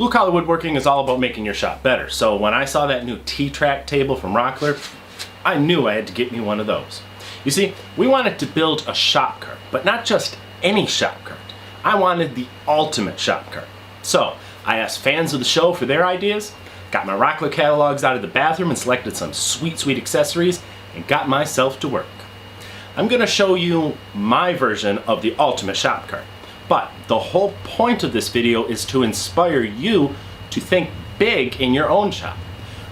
Blue collar woodworking is all about making your shop better, so when I saw that new T-track table from Rockler, I knew I had to get me one of those. You see, we wanted to build a shop cart, but not just any shop cart. I wanted the ultimate shop cart. So I asked fans of the show for their ideas, got my Rockler catalogs out of the bathroom and selected some sweet accessories, and got myself to work. I'm going to show you my version of the ultimate shop cart. But the whole point of this video is to inspire you to think big in your own shop.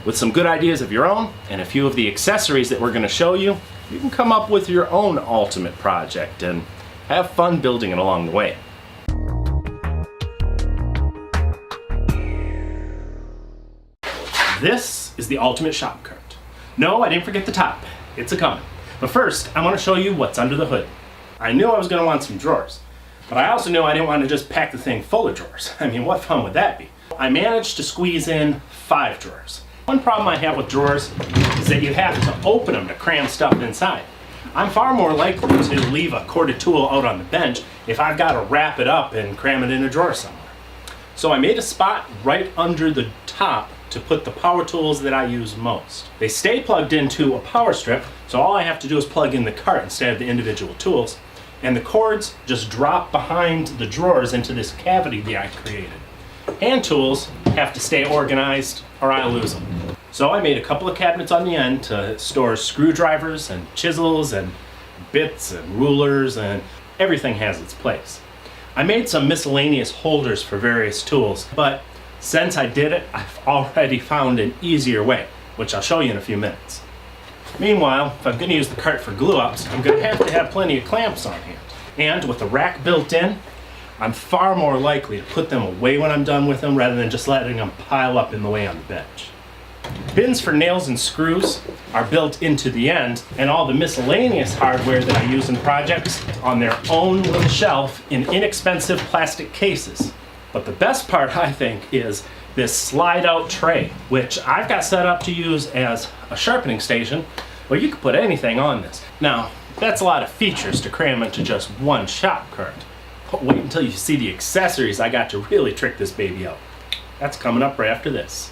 With some good ideas of your own and a few of the accessories that we're going to show you, you can come up with your own ultimate project and have fun building it along the way. This is the ultimate shop cart. No, I didn't forget the top. It's a coming. But first, I want to show you what's under the hood. I knew I was going to want some drawers, but I also knew I didn't want to just pack the thing full of drawers. I mean, what fun would that be? I managed to squeeze in 5 drawers. One problem I have with drawers is that you have to open them to cram stuff inside. I'm far more likely to leave a corded tool out on the bench if I've got to wrap it up and cram it in a drawer somewhere. So I made a spot right under the top to put the power tools that I use most. They stay plugged into a power strip, so all I have to do is plug in the cart instead of the individual tools, and the cords just drop behind the drawers into this cavity that I created. Hand tools have to stay organized or I lose them. So I made a couple of cabinets on the end to store screwdrivers and chisels and bits and rulers, and everything has its place. I made some miscellaneous holders for various tools, but since I did it, I've already found an easier way, which I'll show you in a few minutes. Meanwhile, if I'm going to use the cart for glue-ups, I'm going to have plenty of clamps on hand. And with the rack built in, I'm far more likely to put them away when I'm done with them rather than just letting them pile up in the way on the bench. Bins for nails and screws are built into the end, and all the miscellaneous hardware that I use in projects on their own little shelf in inexpensive plastic cases. But the best part, I think, is this slide-out tray, which I've got set up to use as a sharpening station, where you can put anything on this. Now, that's a lot of features to cram into just one shop cart. But wait until you see the accessories I got to really trick this baby out. That's coming up right after this.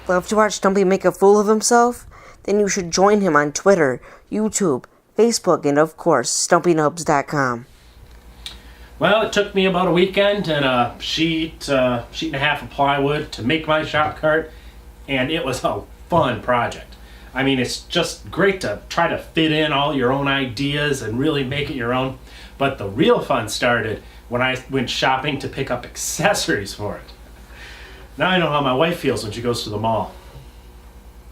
Love to watch Stumpy make a fool of himself? Then you should join him on Twitter, YouTube, Facebook, and of course, StumpyNubs.com. Well, it took me about a weekend and a sheet and a half of plywood to make my shop cart, and it was a fun project. I mean, it's just great to try to fit in all your own ideas and really make it your own, but the real fun started when I went shopping to pick up accessories for it. Now I know how my wife feels when she goes to the mall.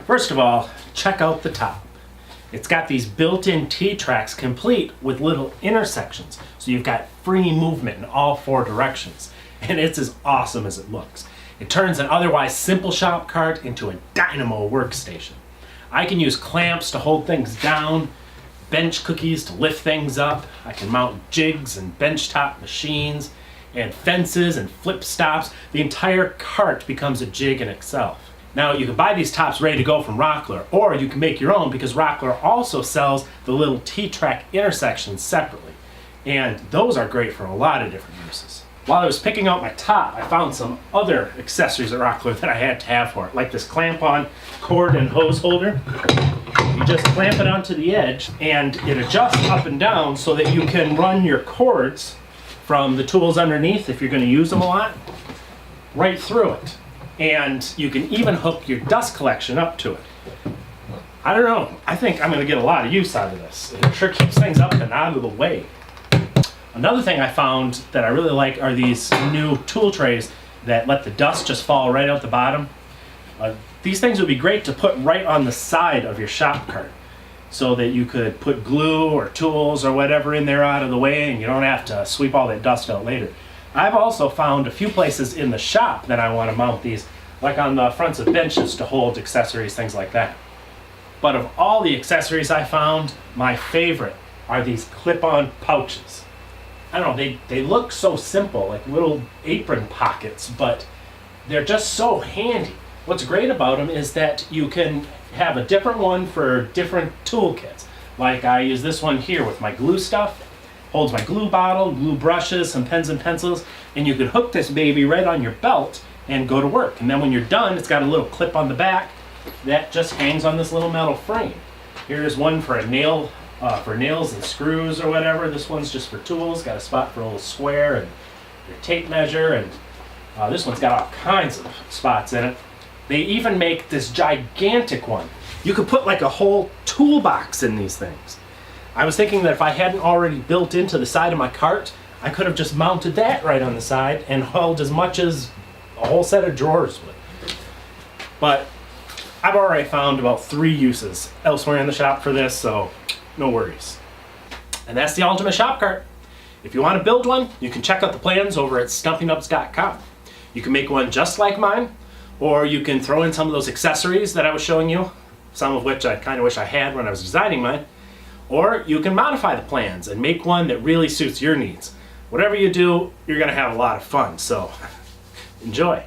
First of all, check out the top. It's got these built-in T-tracks complete with little intersections, so you've got free movement in all 4 directions, and it's as awesome as it looks. It turns an otherwise simple shop cart into a dynamo workstation. I can use clamps to hold things down, bench cookies to lift things up. I can mount jigs and benchtop machines, and fences and flip stops. The entire cart becomes a jig in itself. Now, you can buy these tops ready to go from Rockler, or you can make your own because Rockler also sells the little T-track intersections separately. And those are great for a lot of different uses. While I was picking out my top, I found some other accessories at Rockler that I had to have for it, like this clamp-on cord and hose holder. You just clamp it onto the edge, and it adjusts up and down so that you can run your cords from the tools underneath, if you're going to use them a lot, right through it. And you can even hook your dust collection up to it. I don't know, I think I'm going to get a lot of use out of this. It sure keeps things up and out of the way. Another thing I found that I really like are these new tool trays that let the dust just fall right out the bottom. These things would be great to put right on the side of your shop cart so that you could put glue or tools or whatever in there out of the way and you don't have to sweep all that dust out later. I've also found a few places in the shop that I want to mount these, like on the fronts of benches to hold accessories, things like that. But of all the accessories I found, my favorite are these clip-on pouches. I don't know, they look so simple, like little apron pockets, but they're just so handy. What's great about them is that you can have a different one for different toolkits. Like I use this one here with my glue stuff. Holds my glue bottle, glue brushes, some pens and pencils, and you can hook this baby right on your belt and go to work. And then when you're done, it's got a little clip on the back that just hangs on this little metal frame. Here's one for a nail, for nails and screws or whatever. This one's just for tools. Got a spot for a little square and your tape measure, and this one's got all kinds of spots in it. They even make this gigantic one. You could put like a whole toolbox in these things. I was thinking that if I hadn't already built into the side of my cart, I could have just mounted that right on the side and held as much as a whole set of drawers would. But I've already found about 3 uses elsewhere in the shop for this, so no worries. And that's the ultimate shop cart. If you want to build one, you can check out the plans over at stumpynubs.com. You can make one just like mine, or you can throw in some of those accessories that I was showing you, some of which I kind of wish I had when I was designing mine. Or you can modify the plans and make one that really suits your needs. Whatever you do, you're going to have a lot of fun, so enjoy.